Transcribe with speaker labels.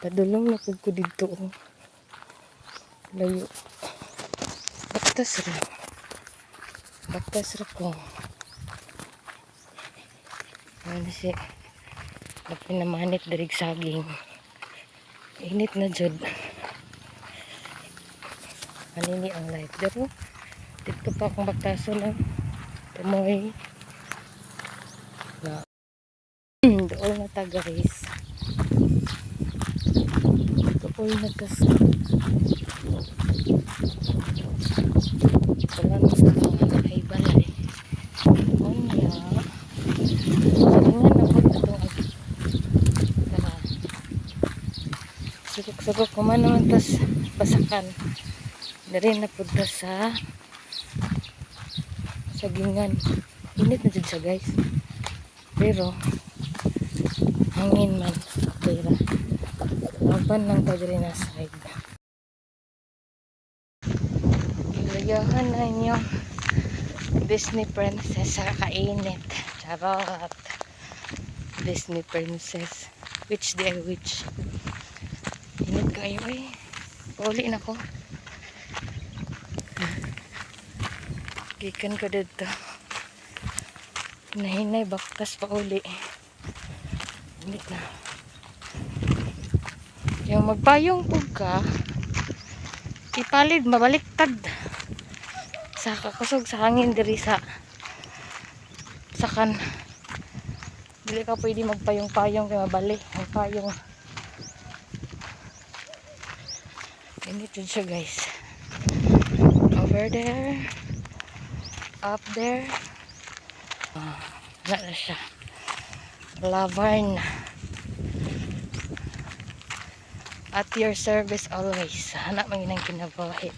Speaker 1: Padulong na pud ko dito. Layo. Batas ra. Batas ra ko. Ano siya? Napinamanit darig saging. Init na jud. Anini ang light. Pero dito pa akong baktaso na tumoy na doon na ta guys. Doon na ta sa wala na sa mga ay balay. Oh ya. Saringan na po itong tara. Sugok-sugok kuman naman tas basakan. Dari na po ta sa sagingan. Init na dyan siya guys. Pero hangin man. Okay ra. Laban lang tayo rin na side. Ilayahan na inyong Disney princess sa kainit. Charot. Disney princess. Which day which? Init kayo eh. Pauli na ko. Gikan ko dito. Hinahinay bakas pauli. Init na. Yung magpayong po ka, ipalid, mabaliktad. Sa kakusog sa hangin diri sa kan. Dili ka pwede magpayong-payong kaya mabali. Ang payong. Ganito siya guys. Over there. Up there. Wala na siya. Laverne. At your service always. Hanap mo yun ang kinabuhi.